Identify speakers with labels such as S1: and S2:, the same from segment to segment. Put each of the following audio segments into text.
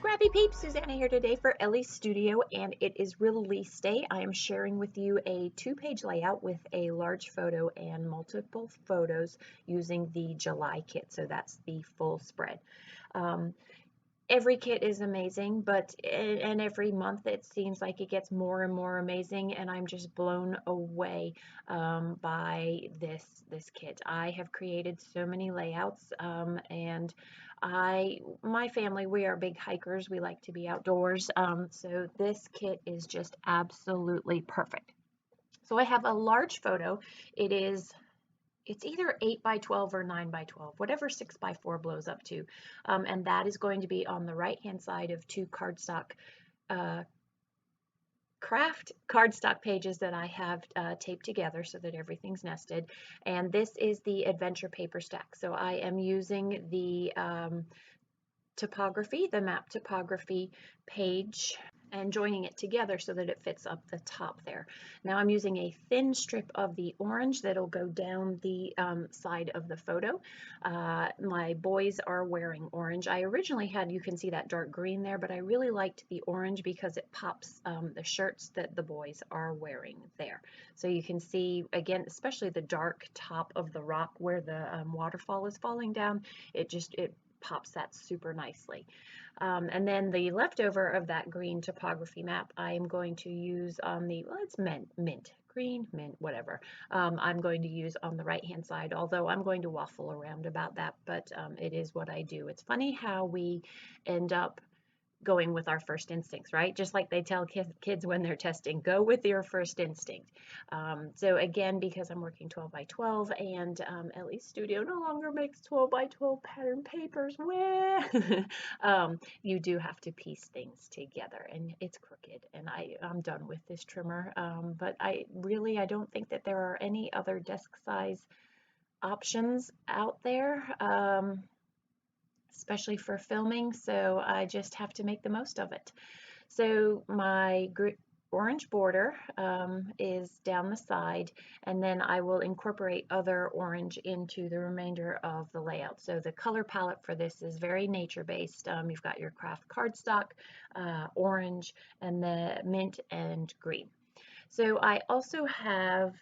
S1: Scrappy Peeps, Suzanna here today for Ellie's Studio, and it is release day. I am sharing with you a two-page layout with a large photo and multiple photos using the July kit, so that's the full spread. Um, every kit is amazing, but and every month it seems like it gets more and more amazing, and I'm just blown away by this kit. I have created so many layouts, and my family, we are big hikers. We like to be outdoors, so this kit is just absolutely perfect. So I have a large photo. It's either 8 by 12 or 9 by 12, whatever 6 by 4 blows up to. And that is going to be on the right hand side of two cardstock uh, craft cardstock pages that I have taped together so that everything's nested. And this is the adventure paper stack. So I am using the the map topography page, and joining it together so that it fits up the top there. Now I'm using a thin strip of the orange that'll go down the side of the photo. My boys are wearing orange. I originally had, you can see that dark green there, but I really liked the orange because it pops the shirts that the boys are wearing there. So you can see, again, especially the dark top of the rock where the waterfall is falling down, it pops that super nicely. And then the leftover of that green topography map, I am going to use on the, well, it's mint, green, mint, whatever. I'm going to use on the right hand side, although I'm going to waffle around about that, but it is what I do. It's funny how we end up going with our first instincts, right? Just like they tell kids when they're testing, go with your first instinct. So again, because I'm working 12 by 12 and Ellie's Studio no longer makes 12 by 12 pattern papers, you do have to piece things together, and it's crooked, and I'm done with this trimmer. But I don't think that there are any other desk size options out there. Especially for filming, so I just have to make the most of it. So my orange border is down the side, and then I will incorporate other orange into the remainder of the layout. So the color palette for this is very nature-based. You've got your craft cardstock, orange, and the mint and green. So I also have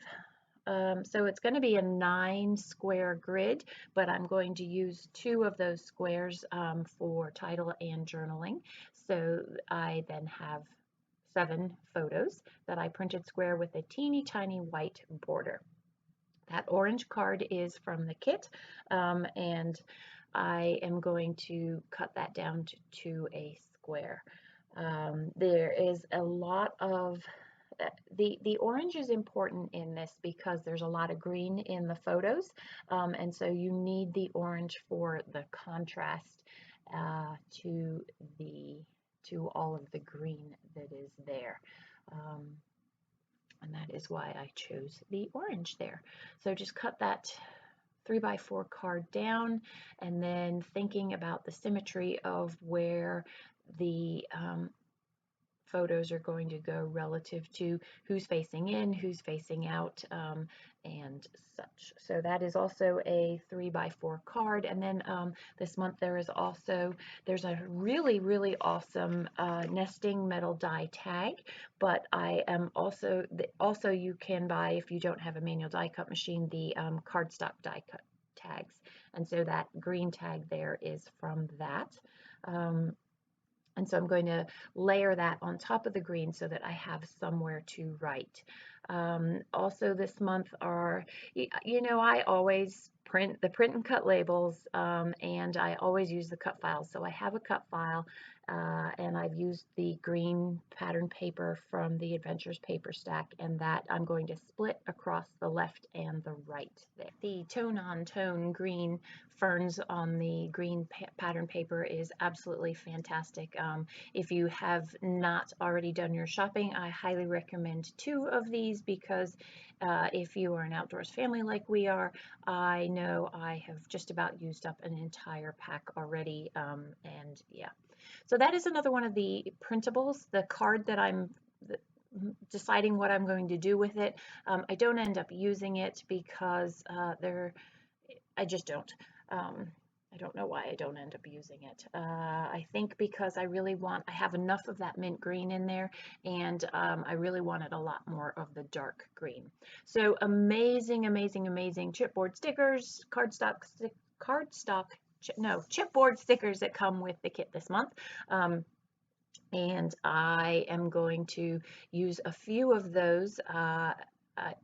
S1: so it's going to be a 9 square grid, but I'm going to use 2 of those squares for title and journaling. So I then have 7 photos that I printed square with a teeny tiny white border. That orange card is from the kit, and I am going to cut that down to a square. There is a lot of the orange is important in this because there's a lot of green in the photos, and so you need the orange for the contrast to all of the green that is there. And that is why I chose the orange there. So just cut that 3 by 4 card down, and then thinking about the symmetry of where the photos are going to go relative to who's facing in, who's facing out, and such. So that is also a 3 by 4 card. And then this month there's a really awesome nesting metal die tag, but I am also you can buy, if you don't have a manual die cut machine, the cardstock die cut tags, and so that green tag there is from that. And so I'm going to layer that on top of the green so that I have somewhere to write. Also this month I always print and cut labels, and I always use the cut files. So I have a cut file, and I've used the green pattern paper from the Adventures paper stack, and that I'm going to split across the left and the right there. The tone-on-tone green ferns on the green pattern paper is absolutely fantastic. If you have not already done your shopping, I highly recommend 2 of these because if you are an outdoors family like we are, I know I have just about used up an entire pack already, and yeah. So that is another one of the printables. The card that I'm deciding what I'm going to do with it, I don't end up using it because I just don't. I don't know why I don't end up using it. I think because I have enough of that mint green in there, and I really wanted a lot more of the dark green. So amazing, amazing, amazing chipboard stickers, chipboard stickers that come with the kit this month. And I am going to use a few of those.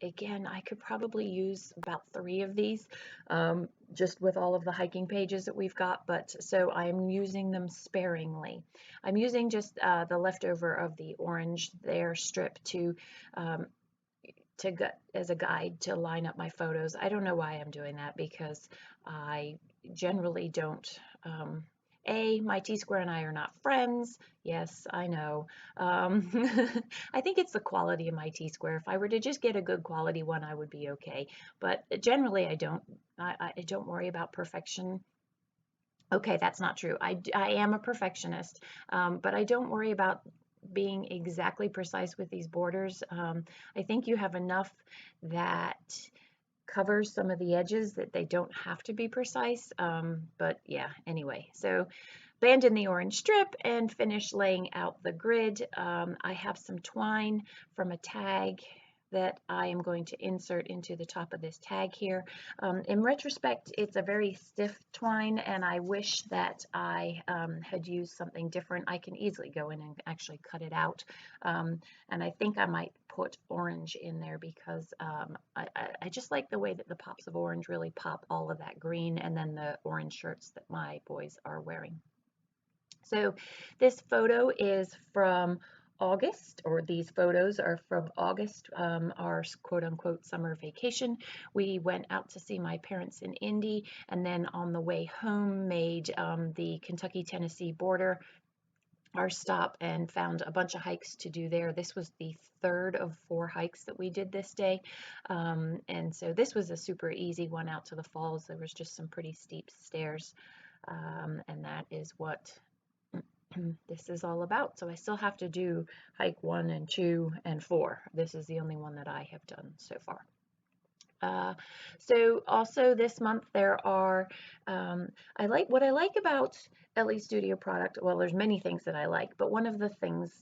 S1: Again, I could probably use about 3 of these, just with all of the hiking pages that we've got, but so I'm using them sparingly. I'm using just the leftover of the orange there strip um, as a guide to line up my photos. I don't know why I'm doing that, because I generally don't. My T-square and I are not friends. Yes, I know. Um, I think it's the quality of my T-square. If I were to just get a good quality one, I would be okay. But generally, I don't. I don't worry about perfection. Okay, that's not true. I am a perfectionist, but I don't worry about being exactly precise with these borders. I think you have enough that covers some of the edges that they don't have to be precise. But yeah, anyway, so band in the orange strip and finish laying out the grid. I have some twine from a tag that I am going to insert into the top of this tag here. In retrospect, it's a very stiff twine, and I wish that I had used something different. I can easily go in and actually cut it out, and I think I might put orange in there, because I just like the way that the pops of orange really pop all of that green, and then the orange shirts that my boys are wearing. So this photo is from August, or these photos are from August, our quote unquote summer vacation. We went out to see my parents in Indy, and then on the way home made the Kentucky-Tennessee border our stop, and found a bunch of hikes to do there. This was the third of 4 hikes that we did this day. And so this was a super easy one out to the falls. There was just some pretty steep stairs. And that is what this is all about. So I still have to do hike 1 and 2 and 4. This is the only one that I have done so far. So also this month there are, what I like about Elle Studio product, well, there's many things that I like, but one of the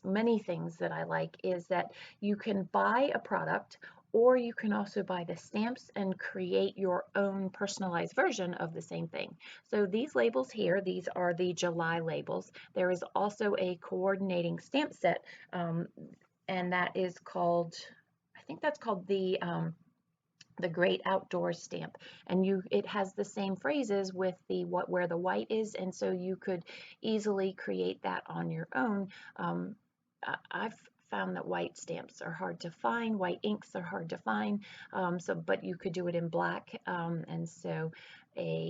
S1: many things that I like is that you can buy a product, or you can also buy the stamps and create your own personalized version of the same thing. So these labels here, these are the July labels. There is also a coordinating stamp set, and that is called, I think that's called the Great Outdoors stamp, and it has the same phrases with where the white is, and so you could easily create that on your own. I've found that white stamps are hard to find, white inks are hard to find, but you could do it in black, and so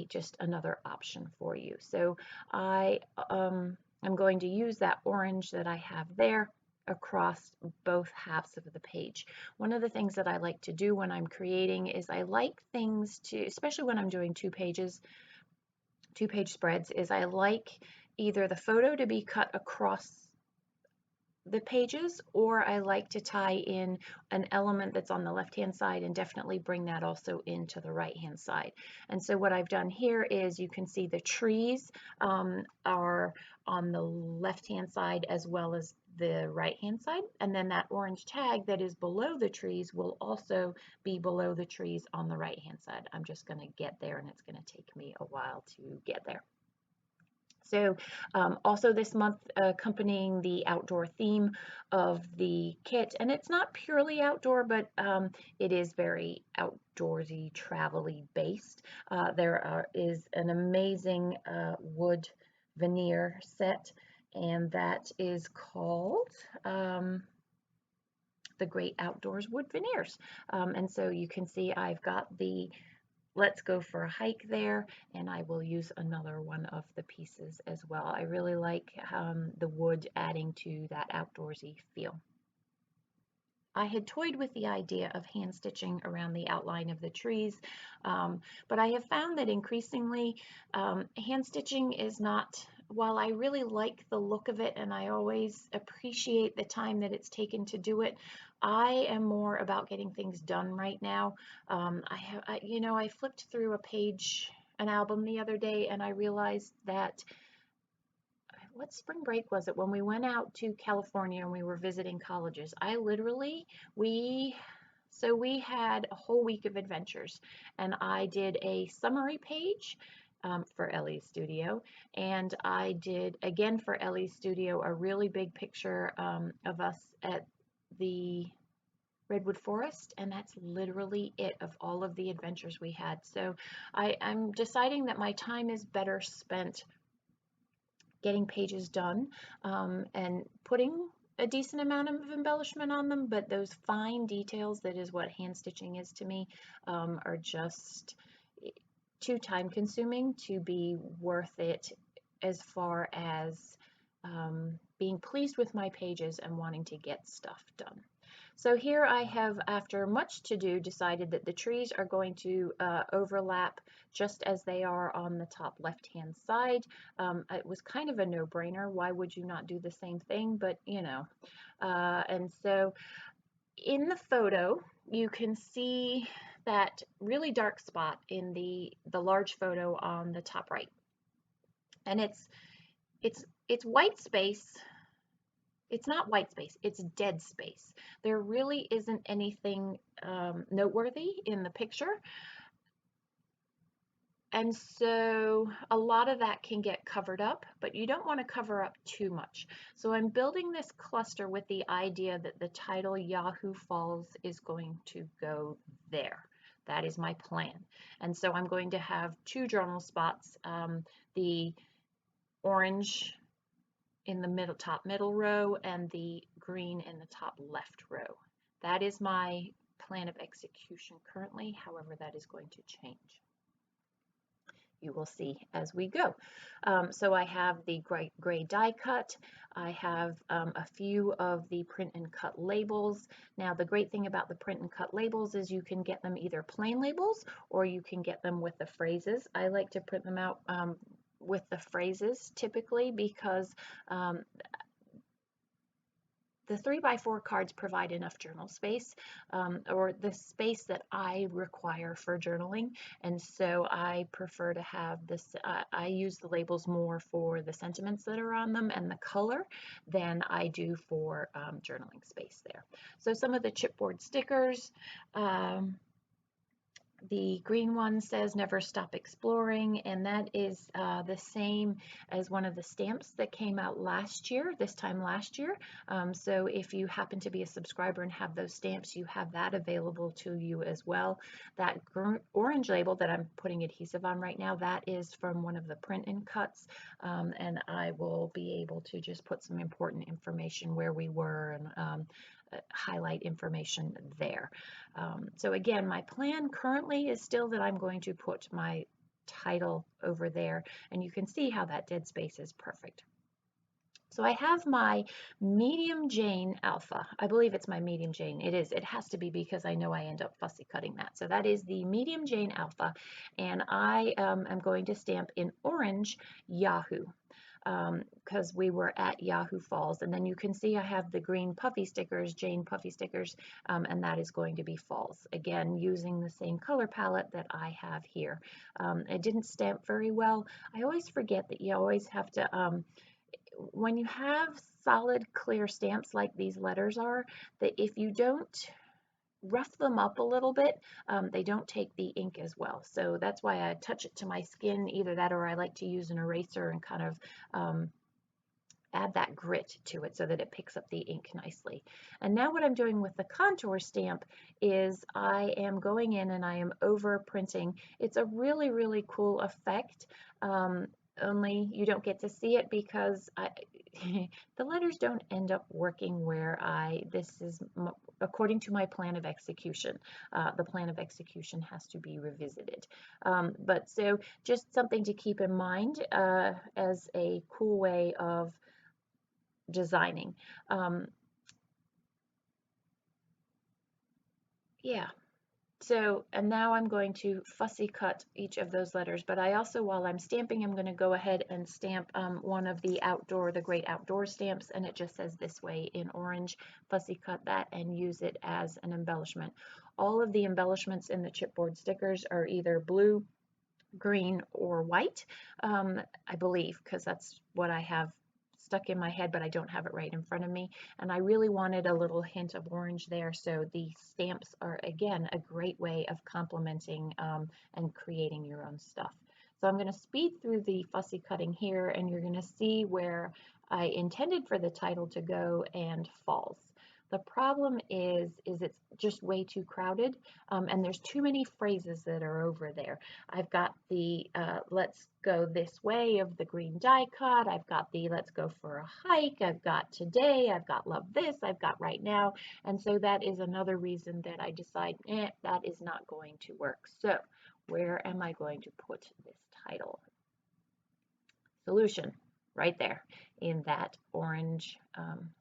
S1: just another option for you. So I'm going to use that orange that I have there across both halves of the page. One of the things that I like to do when I'm creating is I like things to, especially when I'm doing 2-page spreads, is I like either the photo to be cut across the pages, or I like to tie in an element that's on the left hand side and definitely bring that also into the right hand side. And so what I've done here is, you can see the trees are on the left hand side as well as the right hand side, and then that orange tag that is below the trees will also be below the trees on the right hand side. I'm just going to get there, and it's going to take me a while to get there. So also this month, accompanying the outdoor theme of the kit, and it's not purely outdoor, but it is very outdoorsy, travel-y based. There is an amazing wood veneer set, and that is called the Great Outdoors Wood Veneers. And so you can see I've got the Let's Go for a Hike there, and I will use another one of the pieces as well. I really like the wood adding to that outdoorsy feel. I had toyed with the idea of hand stitching around the outline of the trees, but I have found that increasingly hand stitching is not, while I really like the look of it and I always appreciate the time that it's taken to do it, I am more about getting things done right now. I flipped through an album the other day, and I realized that, what spring break was it, when we went out to California and we were visiting colleges? I literally, we had a whole week of adventures, and I did a summary page for Ellie's studio, and I did again for Ellie's studio a really big picture of us at the Redwood Forest, and that's literally it of all of the adventures we had. So I'm deciding that my time is better spent getting pages done and putting a decent amount of embellishment on them, but those fine details, that is what hand stitching is to me, are just too time consuming to be worth it as far as being pleased with my pages and wanting to get stuff done. So here I have, after much to do, decided that the trees are going to overlap just as they are on the top left-hand side. It was kind of a no-brainer. Why would you not do the same thing? But, you know, and so in the photo, you can see that really dark spot in the large photo on the top right. And it's white space. It's not white space, it's dead space. There really isn't anything noteworthy in the picture. And so a lot of that can get covered up, but you don't want to cover up too much. So I'm building this cluster with the idea that the title Yahoo Falls is going to go there. That is my plan. And so I'm going to have two journal spots, the orange in the top middle row and the green in the top left row. That is my plan of execution currently. However, that is going to change. You will see as we go. So I have the gray die cut. I have a few of the print and cut labels. Now the great thing about the print and cut labels is you can get them either plain labels or you can get them with the phrases. I like to print them out with the phrases typically because the 3x4 cards provide enough journal space, or the space that I require for journaling, and so I prefer to have this, I use the labels more for the sentiments that are on them and the color than I do for journaling space there. So some of the chipboard stickers, the green one says never stop exploring, and that is the same as one of the stamps that came out this time last year. So if you happen to be a subscriber and have those stamps, you have that available to you as well. That orange label that I'm putting adhesive on right now, that is from one of the print and cuts, and I will be able to just put some important information where we were and highlight information there. So again, my plan currently is still that I'm going to put my title over there, and you can see how that dead space is perfect. So I have my medium Jane alpha. I believe it's my medium Jane. It is. It has to be because I know I end up fussy cutting that. So that is the medium Jane alpha, and I am going to stamp in orange Yahoo, because we were at Yahoo Falls. And then you can see I have the green puffy stickers, Jane puffy stickers, and that is going to be Falls. Again, using the same color palette that I have here. It didn't stamp very well. I always forget that you always have to, when you have solid clear stamps like these letters are, that if you don't rough them up a little bit, they don't take the ink as well. So that's why I touch it to my skin, either that or I like to use an eraser and kind of add that grit to it so that it picks up the ink nicely. And now what I'm doing with the contour stamp is I am going in and I am over printing. It's a really, really cool effect. Only you don't get to see it because the letters don't end up working where this is according to my plan of execution. The plan of execution has to be revisited. But so just something to keep in mind as a cool way of designing. Yeah. So, and now I'm going to fussy cut each of those letters, but I also, while I'm stamping, I'm going to go ahead and stamp one of the great outdoor stamps, and it just says this way in orange. Fussy cut that and use it as an embellishment. All of the embellishments in the chipboard stickers are either blue green or white, I believe, because that's what I have stuck in my head, but I don't have it right in front of me. And I really wanted a little hint of orange there. So the stamps are, again, a great way of complementing and creating your own stuff. So I'm going to speed through the fussy cutting here, and you're going to see where I intended for the title to go and falls. The problem is it's just way too crowded, and there's too many phrases that are over there. I've got the let's go this way of the green die cut. I've got the let's go for a hike. I've got today. I've got love this. I've got right now. And so that is another reason that I decide, that is not going to work. So where am I going to put this title? Solution right there in that orange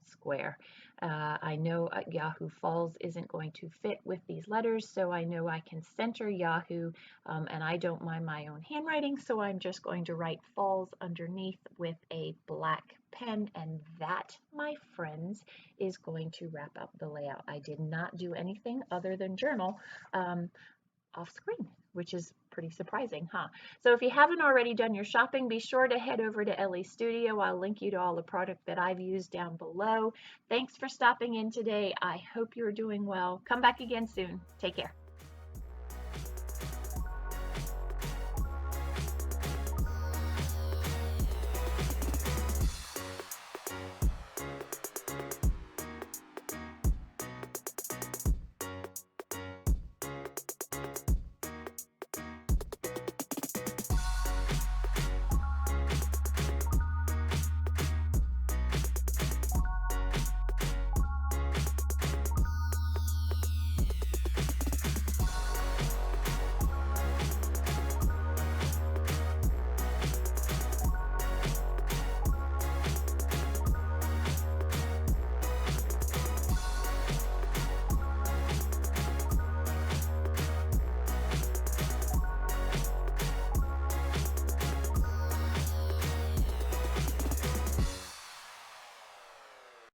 S1: square. I know Yahoo Falls isn't going to fit with these letters, so I know I can center Yahoo, and I don't mind my own handwriting, so I'm just going to write Falls underneath with a black pen, and that, my friends, is going to wrap up the layout. I did not do anything other than journal off screen, which is pretty surprising, huh? So if you haven't already done your shopping, be sure to head over to Elle Studio. I'll link you to all the product that I've used down below. Thanks for stopping in today. I hope you're doing well. Come back again soon. Take care.